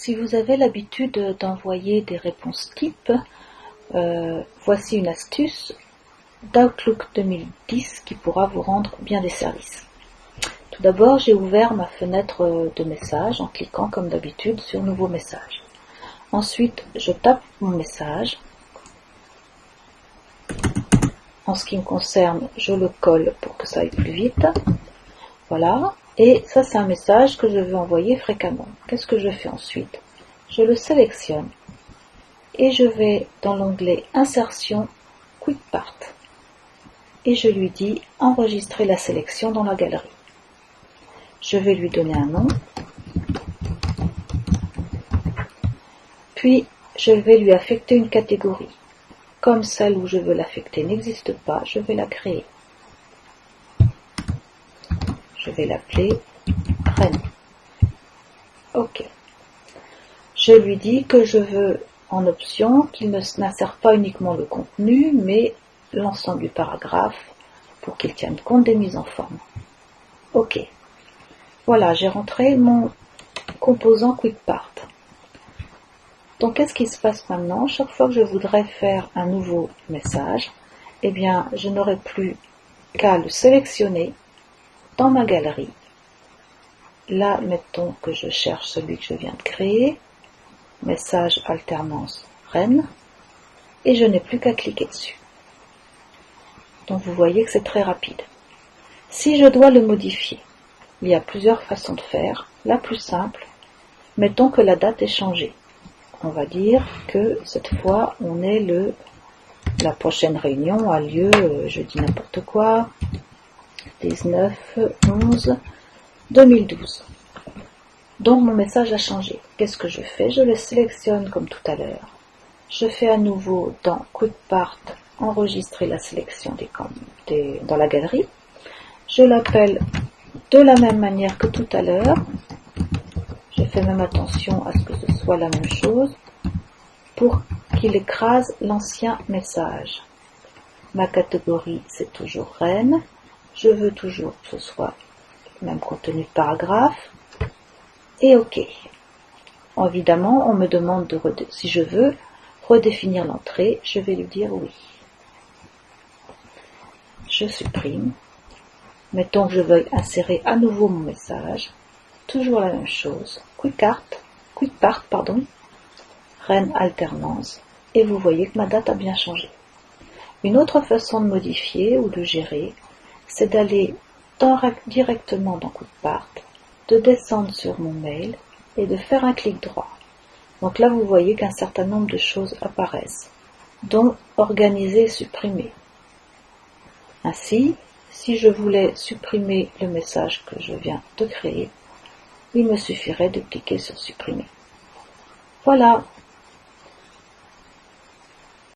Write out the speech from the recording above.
si vous avez l'habitude d'envoyer des réponses types, voici une astuce d'Outlook 2010 qui pourra vous rendre bien des services. Tout d'abord, j'ai ouvert ma fenêtre de message en cliquant comme d'habitude sur Nouveau message. Ensuite, je tape mon message. En ce qui me concerne, je le colle pour que ça aille plus vite. Voilà. Et ça, c'est un message que je veux envoyer fréquemment. Qu'est-ce que je fais ensuite? Je le sélectionne et je vais dans l'onglet Insertion, Quick Part. Et je lui dis enregistrer la sélection dans la galerie. Je vais lui donner un nom. Puis, je vais lui affecter une catégorie. Comme celle où je veux l'affecter n'existe pas, je vais la créer. Je vais l'appeler Reine. OK. Je lui dis que je veux en option qu'il n'insère pas uniquement le contenu, mais l'ensemble du paragraphe pour qu'il tienne compte des mises en forme. OK. Voilà, j'ai rentré mon composant QuickPart. Donc, qu'est-ce qui se passe maintenant? Chaque fois que je voudrais faire un nouveau message, eh bien, je n'aurai plus qu'à le sélectionner dans ma galerie. Là, mettons que je cherche celui que je viens de créer, message alternance Reine, et je n'ai plus qu'à cliquer dessus. Donc, vous voyez que c'est très rapide. Si je dois le modifier, il y a plusieurs façons de faire. La plus simple, mettons que la date est changée. On va dire que cette fois, on est la prochaine réunion a lieu, je dis n'importe quoi, 19/11/2012. Donc mon message a changé. Qu'est-ce que je fais? Je le sélectionne comme tout à l'heure. Je fais à nouveau dans QuickPart enregistrer la sélection dans la galerie. Je l'appelle de la même manière que tout à l'heure. Je fais même attention à ce que ce soit la même chose pour qu'il écrase l'ancien message. Ma catégorie, c'est toujours Reine. Je veux toujours que ce soit le même contenu de paragraphe. Et OK. Évidemment, on me demande si je veux redéfinir l'entrée. Je vais lui dire oui. Je supprime. Mettons que je veuille insérer à nouveau mon message. Toujours la même chose. QuickPart, Reine alternance. Et vous voyez que ma date a bien changé. Une autre façon de modifier ou de gérer, c'est d'aller directement dans QuickPart, de descendre sur mon mail et de faire un clic droit. Donc là, vous voyez qu'un certain nombre de choses apparaissent, dont organiser et supprimer. Ainsi, si je voulais supprimer le message que je viens de créer, il me suffirait de cliquer sur supprimer. Voilà.